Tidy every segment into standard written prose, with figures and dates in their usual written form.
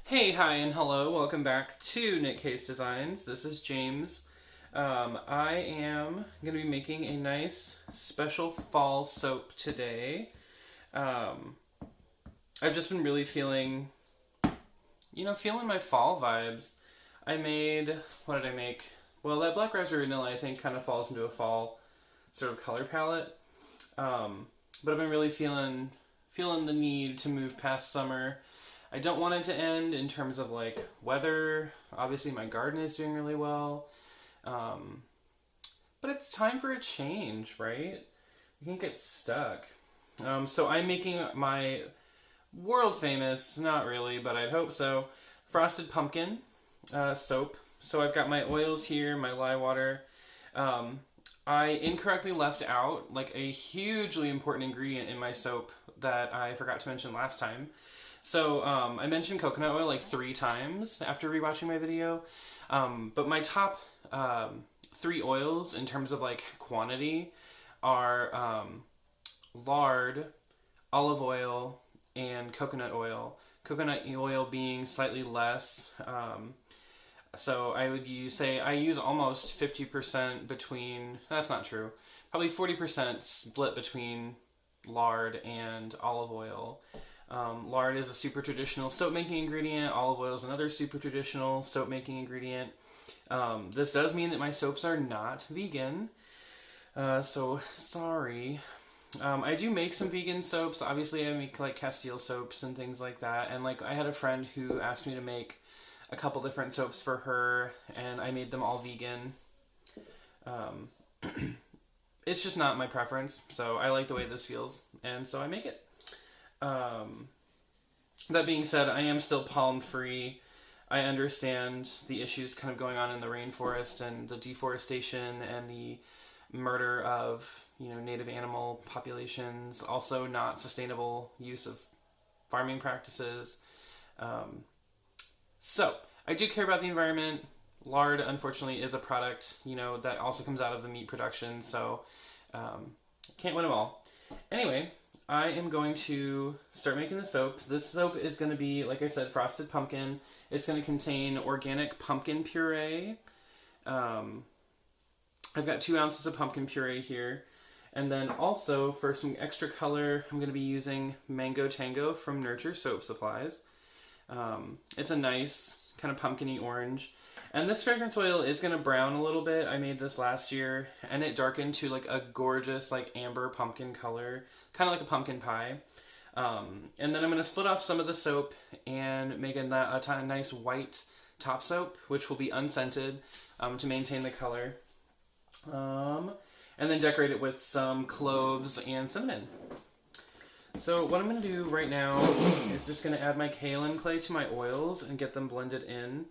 Hey, hi, and hello. Welcome back to Knit Case Designs. This is James. I am going to be making a nice special fall soap today. I've just been really feeling my fall vibes. What did I make? Well, that black raspberry vanilla I think kind of falls into a fall sort of color palette. But I've been really feeling the need to move past summer. I don't want it to end in terms of like weather. Obviously my garden is doing really well. But it's time for a change, right? We can't get stuck. So I'm making my world famous, not really, but I'd hope so, frosted pumpkin soap. So I've got my oils here, my lye water. I incorrectly left out like a hugely important ingredient in my soap that I forgot to mention last time. So I mentioned coconut oil like 3 times after rewatching my video, but my top 3 oils in terms of like quantity are lard, olive oil, and coconut oil. Coconut oil being slightly less. So I use almost 50% between, that's not true, probably 40% split between lard and olive oil. Lard is a super traditional soap making ingredient. Olive oil is another super traditional soap making ingredient. This does mean that my soaps are not vegan. So sorry. I do make some vegan soaps. Obviously I make like Castile soaps and things like that. And like I had a friend who asked me to make a couple different soaps for her and I made them all vegan. It's just not my preference. So I like the way this feels. And so I make it. That being said, I am still pollen free. I understand the issues kind of going on in the rainforest and the deforestation and the murder of, native animal populations, also not sustainable use of farming practices. So I do care about the environment. Lard, unfortunately, is a product, that also comes out of the meat production, so can't win them all. Anyway, I am going to start making the soap. This soap is going to be, like I said, frosted pumpkin. It's going to contain organic pumpkin puree. I've got 2 ounces of pumpkin puree here. And then also, for some extra color, I'm going to be using Mango Tango from Nurture Soap Supplies. It's a nice kind of pumpkin-y orange. And this fragrance oil is going to brown a little bit. I made this last year, and it darkened to like a gorgeous like amber pumpkin color, kind of like a pumpkin pie. And then I'm going to split off some of the soap and make a nice white top soap, which will be unscented to maintain the color. And then decorate it with some cloves and cinnamon. So what I'm going to do right now is just going to add my kaolin clay to my oils and get them blended in.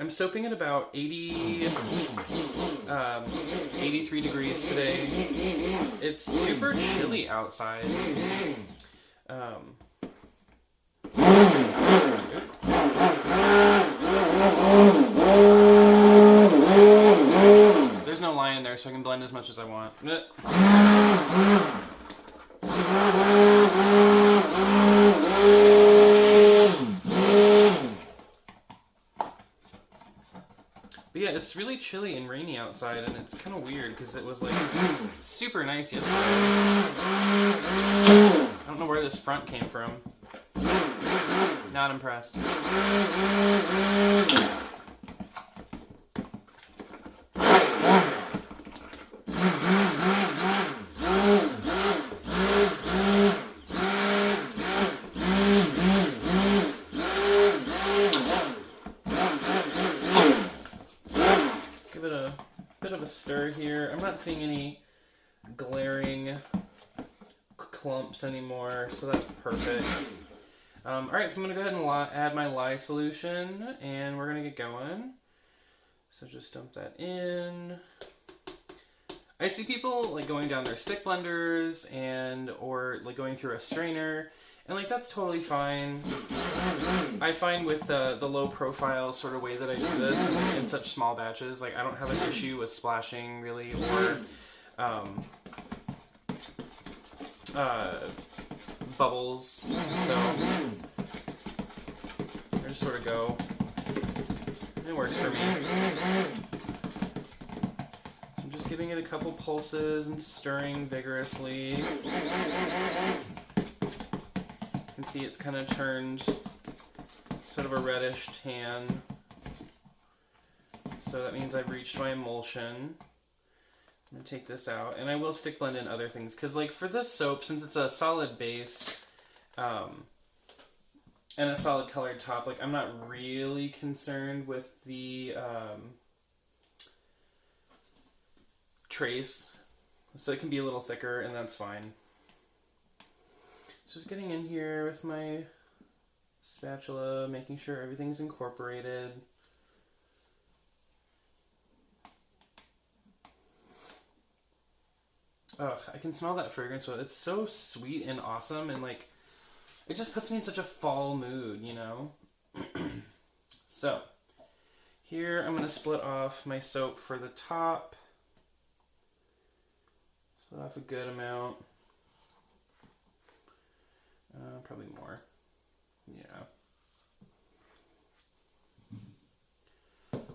I'm soaping at about 83 degrees today. It's super chilly outside. There's no lye in there, so I can blend as much as I want. But yeah, it's really chilly and rainy outside, and it's kind of weird because it was like super nice yesterday. I don't know where this front came from. Not impressed. Stir here. I'm not seeing any glaring clumps anymore, so that's perfect. Alright, so I'm going to go ahead and add my lye solution, and we're going to get going. So just dump that in. I see people like going down their stick blenders or like going through a strainer, and like that's totally fine. I find with the low profile sort of way that I do this in such small batches, like I don't have an issue with splashing really or bubbles. So I just sort of go. It works for me. I'm just giving it a couple pulses and stirring vigorously. You can see it's kind of turned sort of a reddish tan. So that means I've reached my emulsion. I'm going to take this out, and I will stick blend in other things, because like for this soap, since it's a solid base and a solid colored top, like I'm not really concerned with the trace, so it can be a little thicker, and that's fine. So just getting in here with my spatula, making sure everything's incorporated. Ugh, I can smell that fragrance. It's so sweet and awesome, and like, it just puts me in such a fall mood, you know? So, here I'm going to split off my soap for the top. Split off a good amount. Probably more. Yeah.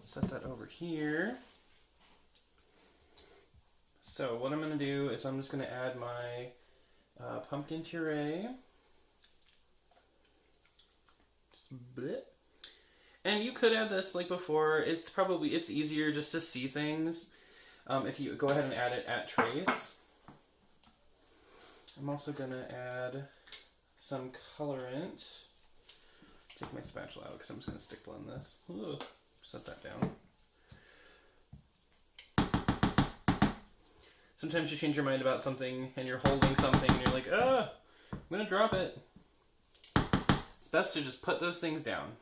Set that over here. So what I'm going to do is I'm just going to add my pumpkin puree. And you could add this like before. It's easier just to see things if you go ahead and add it at trace. I'm also going to add some colorant. Take my spatula out because I'm just going to stick blend this. Ugh. Set that down. Sometimes you change your mind about something and you're holding something and you're like, I'm going to drop it. It's best to just put those things down.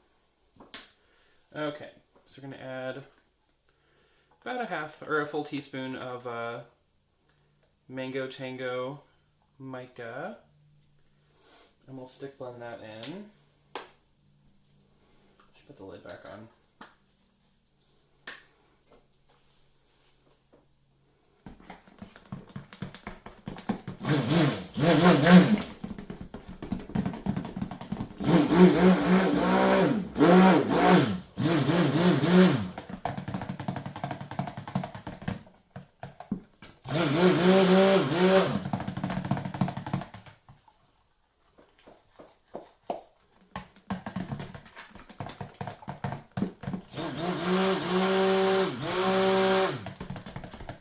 Okay, so we're going to add about a full teaspoon of Mango Tango mica. And we'll stick blend that in. Should put the lid back on.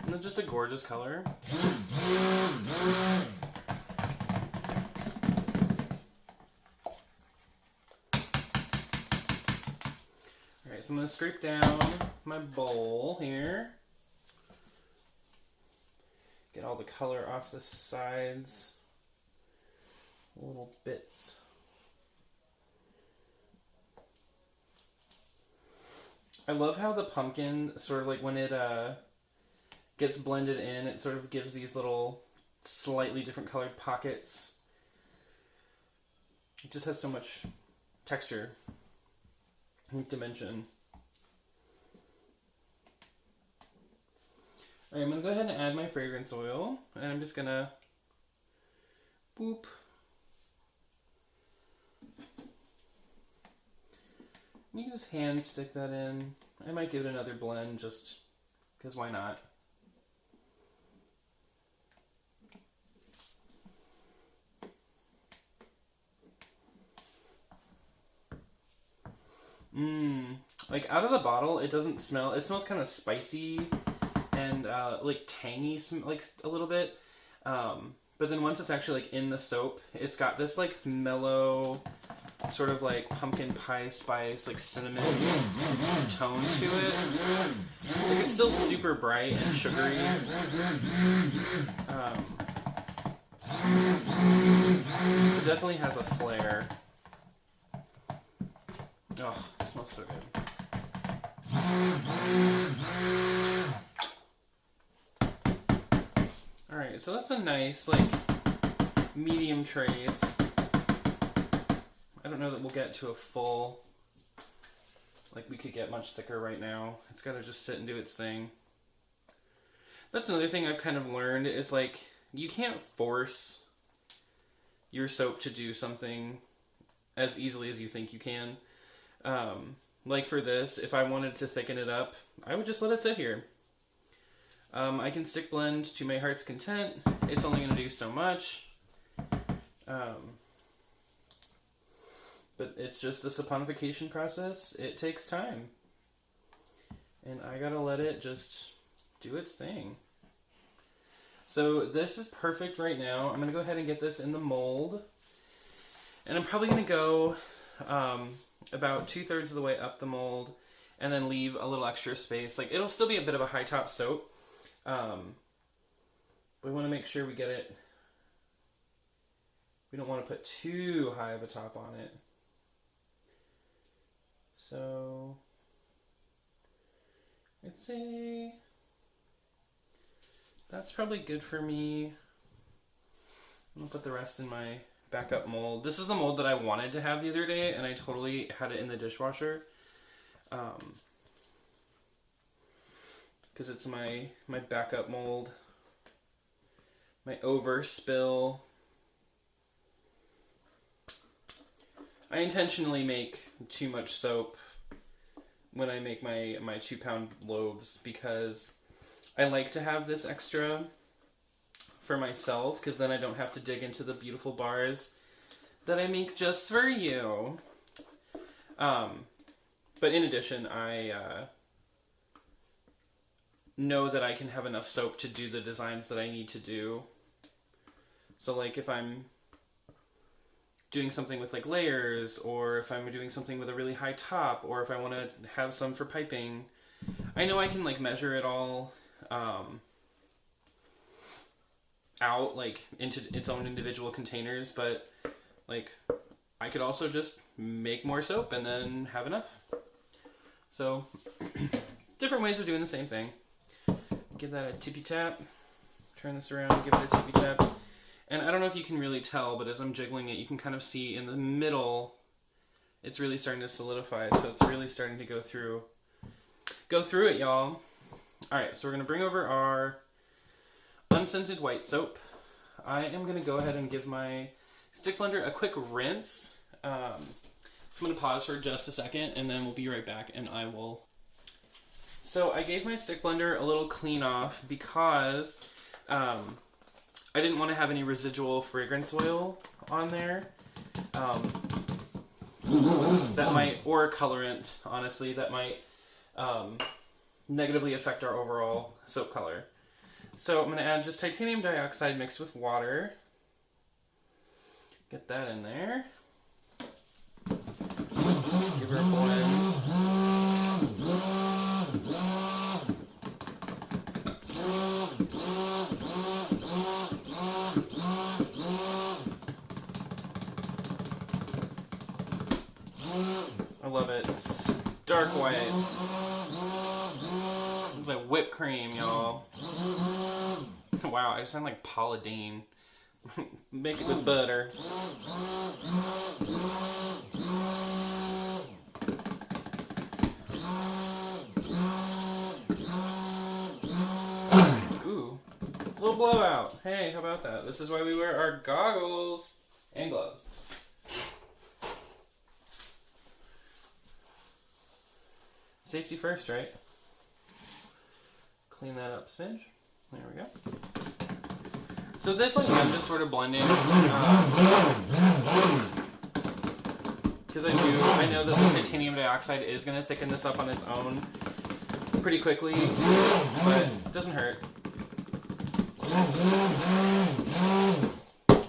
And it's just a gorgeous color. Alright, so I'm going to scrape down my bowl here. Get all the color off the sides. Little bits. I love how the pumpkin, sort of like when it gets blended in, it sort of gives these little slightly different colored pockets. It just has so much texture and dimension. Alright, I'm going to go ahead and add my fragrance oil, and I'm just going to boop. You can just hand stick that in. I might give it another blend just because why not? Like out of the bottle, it doesn't smell, it smells kind of spicy and like tangy, like a little bit. But then once it's actually like in the soap, it's got this like mellow, sort of like pumpkin pie spice, like cinnamon tone to it. Like it's still super bright and sugary. It definitely has a flair. Oh, it smells so good. Alright, so that's a nice, like, medium trace. I don't know that we'll get to a full, like we could get much thicker right now. It's got to just sit and do its thing. That's another thing I've kind of learned is like, you can't force your soap to do something as easily as you think you can. Like for this, if I wanted to thicken it up, I would just let it sit here. I can stick blend to my heart's content. It's only going to do so much. But it's just the saponification process. It takes time. And I gotta let it just do its thing. So this is perfect right now. I'm gonna go ahead and get this in the mold. And I'm probably gonna go about 2/3 of the way up the mold and then leave a little extra space. Like, it'll still be a bit of a high top soap. We want to make sure we get it. We don't want to put too high of a top on it. So I'd say that's probably good for me. I'm gonna put the rest in my backup mold. This is the mold that I wanted to have the other day, and I totally had it in the dishwasher. Because it's my backup mold. My overspill. I intentionally make too much soap when I make my 2-pound loaves, because I like to have this extra for myself, because then I don't have to dig into the beautiful bars that I make just for you. But in addition, I know that I can have enough soap to do the designs that I need to do. So like if I'm doing something with like layers, or if I'm doing something with a really high top, or if I want to have some for piping, I know I can like measure it all out like into its own individual containers, but like I could also just make more soap and then have enough. So different ways of doing the same thing. Give that a tippy tap, turn this around, give it a tippy tap. And I don't know if you can really tell, but as I'm jiggling it, you can kind of see in the middle, it's really starting to solidify. So it's really starting to go through it, y'all. All right, so we're gonna bring over our unscented white soap. I am gonna go ahead and give my stick blender a quick rinse. So I'm gonna pause for just a second, and then we'll be right back, and I will. So I gave my stick blender a little clean off because I didn't want to have any residual fragrance oil on there. That might, or a colorant, honestly, that might negatively affect our overall soap color. So I'm going to add just titanium dioxide mixed with water. Get that in there. Give her a blend. I love it. It's dark white. It's like whipped cream, y'all. Wow, I sound like Paula Deen. Make it with butter. Ooh, a little blowout. Hey, how about that? This is why we wear our goggles and gloves. Safety first, right? Clean that up, smidge. There we go. So this one I'm just sort of blending because I know that the titanium dioxide is going to thicken this up on its own pretty quickly, but it doesn't hurt.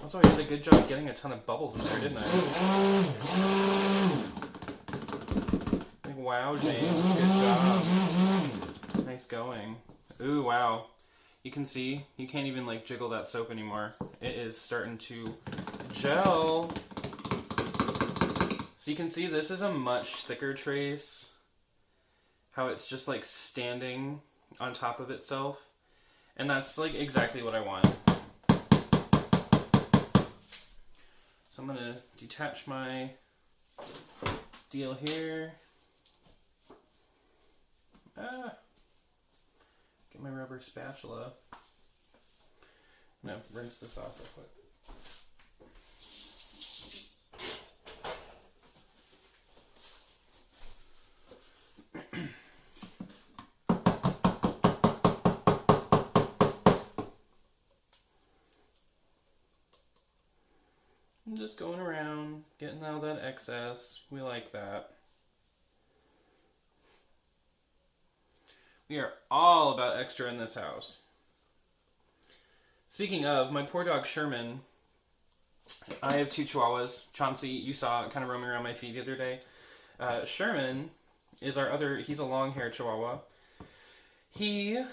Also, I did a good job getting a ton of bubbles in there, didn't I? Like, wow, James, good job. Nice going. Ooh, wow. You can see, you can't even like jiggle that soap anymore. It is starting to gel. So you can see this is a much thicker trace. How it's just like standing on top of itself. And that's like exactly what I want. So I'm gonna detach my deal here. Get my rubber spatula. I'm gonna rinse this off real quick. I'm just going around, getting all that excess. We like that. We are all about extra in this house. Speaking of, my poor dog Sherman, I have 2 Chihuahuas. Chauncey, you saw kind of roaming around my feet the other day. Sherman is he's a long-haired Chihuahua. He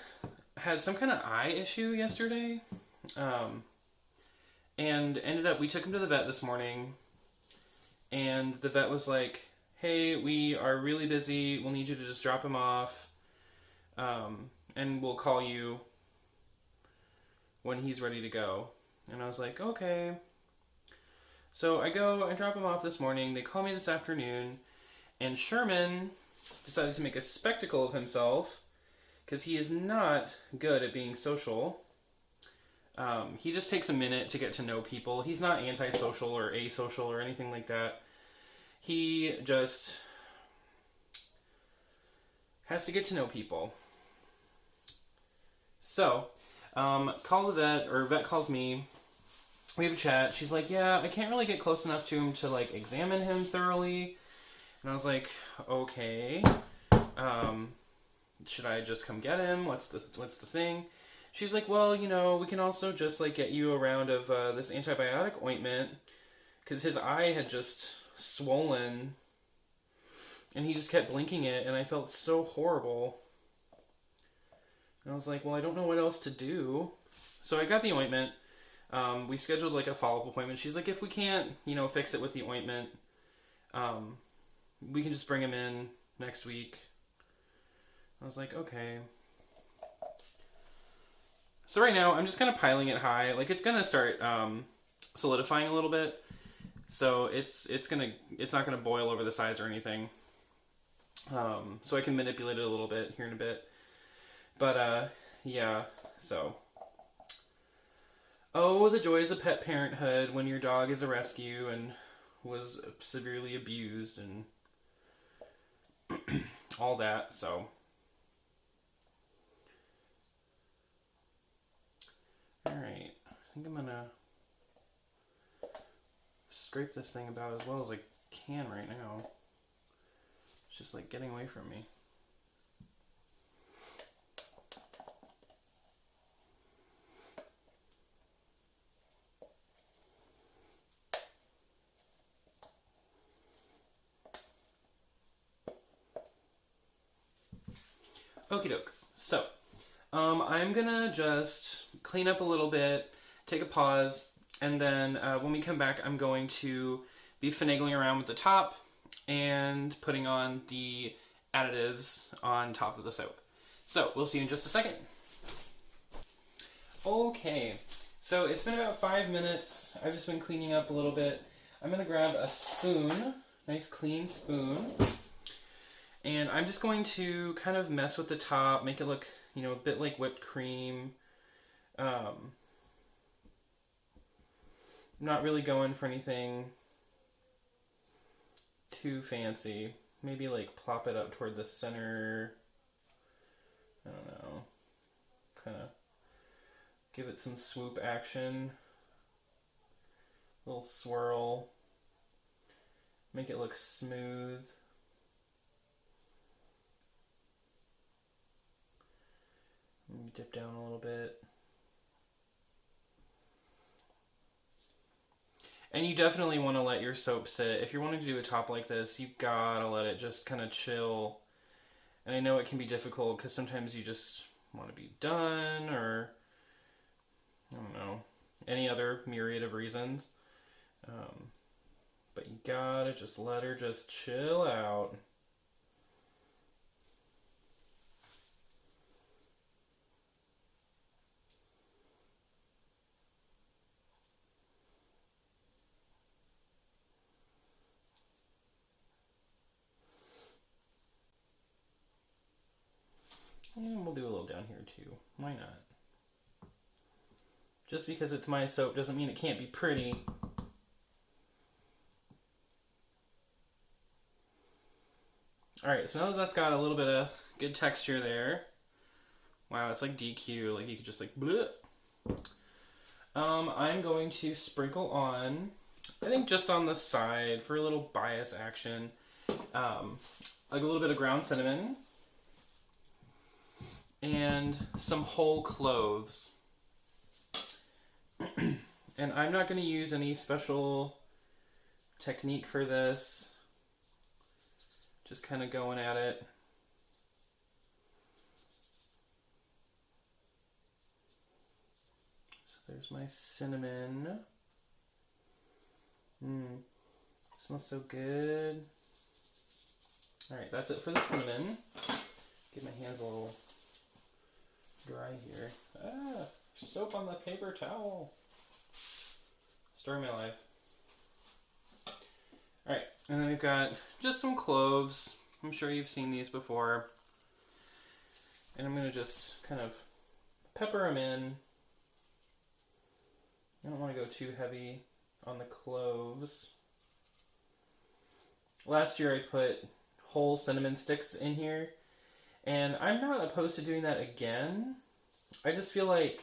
had some kind of eye issue yesterday. And we took him to the vet this morning. And the vet was like, hey, we are really busy. We'll need you to just drop him off. And we'll call you when he's ready to go. And I was like, okay. So I go and drop him off this morning. They call me this afternoon. And Sherman decided to make a spectacle of himself because he is not good at being social. He just takes a minute to get to know people. He's not antisocial or asocial or anything like that. He just has to get to know people. So, call the vet, or vet calls me. We have a chat. She's like, yeah, I can't really get close enough to him to, like, examine him thoroughly. And I was like, okay. Should I just come get him? What's the thing? She's like, well, you know, we can also just, like, get you a round of this antibiotic ointment. Because his eye had just swollen. And he just kept blinking it. And I felt so horrible. And I was like, well, I don't know what else to do. So I got the ointment. We scheduled, like, a follow-up appointment. She's like, if we can't, you know, fix it with the ointment, we can just bring him in next week. I was like, okay. So right now, I'm just kind of piling it high. Like, it's going to start solidifying a little bit. So it's not going to boil over the sides or anything. So I can manipulate it a little bit here in a bit. But, yeah, so. Oh, the joys of pet parenthood when your dog is a rescue and was severely abused and all that, so. Alright, I think I'm gonna scrape this thing about as well as I can right now. It's just like getting away from me. Okie doke. So, I'm gonna just clean up a little bit, take a pause, and then when we come back, I'm going to be finagling around with the top and putting on the additives on top of the soap. So, we'll see you in just a second. Okay, so it's been about 5 minutes. I've just been cleaning up a little bit. I'm gonna grab a spoon, nice clean spoon. And I'm just going to kind of mess with the top, make it look, you know, a bit like whipped cream. I'm not really going for anything too fancy. Maybe like plop it up toward the center. I don't know. Kind of give it some swoop action. Little swirl. Make it look smooth. Dip down a little bit. And you definitely want to let your soap sit. If you're wanting to do a top like this, you've got to let it just kind of chill. And I know it can be difficult because sometimes you just want to be done or, I don't know, any other myriad of reasons. But you got to just let her just chill out. And we'll do a little down here too. Why not? Just because it's my soap doesn't mean it can't be pretty. Alright, so now that that's got a little bit of good texture there. Wow, it's like DQ, like you could just like bleh. I'm going to sprinkle on I think just on the side for a little bias action, like a little bit of ground cinnamon and some whole cloves. And I'm not going to use any special technique for this. Just kind of going at it. So there's my cinnamon. Smells so good. Alright, that's it for the cinnamon. Get my hands a little dry here. Ah, soap on the paper towel. Story of my life. Alright, and then we've got just some cloves. I'm sure you've seen these before. And I'm going to just kind of pepper them in. I don't want to go too heavy on the cloves. Last year I put whole cinnamon sticks in here, and I'm not opposed to doing that again. I just feel like,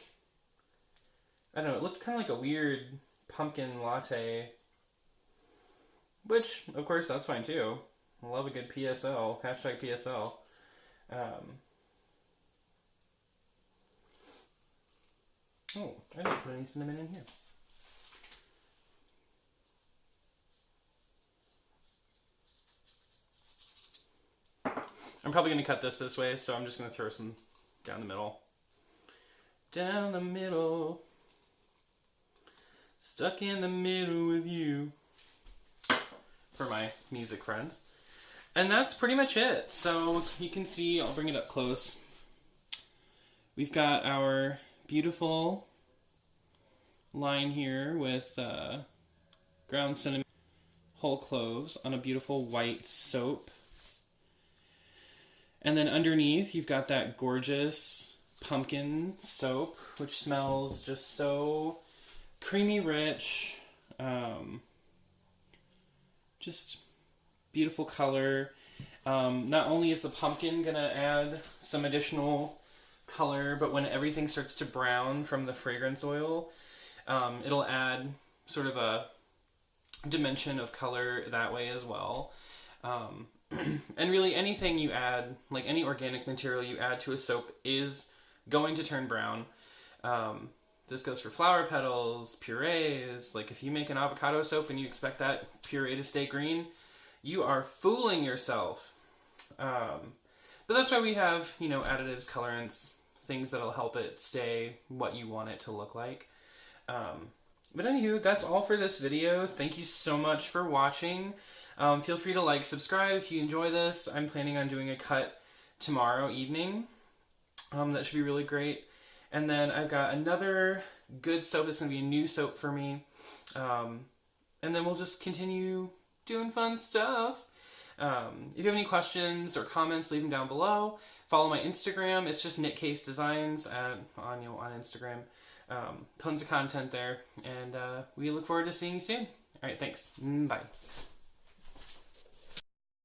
I don't know, it looked kind of like a weird pumpkin latte, which, of course, that's fine too. I love a good PSL, hashtag PSL. Oh, I didn't put any cinnamon in here. I'm probably going to cut this way, so I'm just going to throw some down the middle. Down the middle. Stuck in the middle with you. For my music friends. And that's pretty much it. So you can see, I'll bring it up close. We've got our beautiful line here with ground cinnamon, whole cloves on a beautiful white soap. And then underneath, you've got that gorgeous pumpkin soap, which smells just so creamy rich. Just beautiful color. Not only is the pumpkin going to add some additional color, but when everything starts to brown from the fragrance oil, it'll add sort of a dimension of color that way as well. And really anything you add, like any organic material you add to a soap is going to turn brown. This goes for flower petals, purees. Like if you make an avocado soap and you expect that puree to stay green, you are fooling yourself. But that's why we have, you know, additives, colorants, things that'll help it stay what you want it to look like. But anywho, that's all for this video. Thank you so much for watching. Feel free to like, subscribe if you enjoy this. I'm planning on doing a cut tomorrow evening. That should be really great. And then I've got another good soap. It's going to be a new soap for me. And then we'll just continue doing fun stuff. If you have any questions or comments, leave them down below. Follow my Instagram. It's just Knitcase Designs on Instagram. Tons of content there. And we look forward to seeing you soon. All right, thanks. Bye.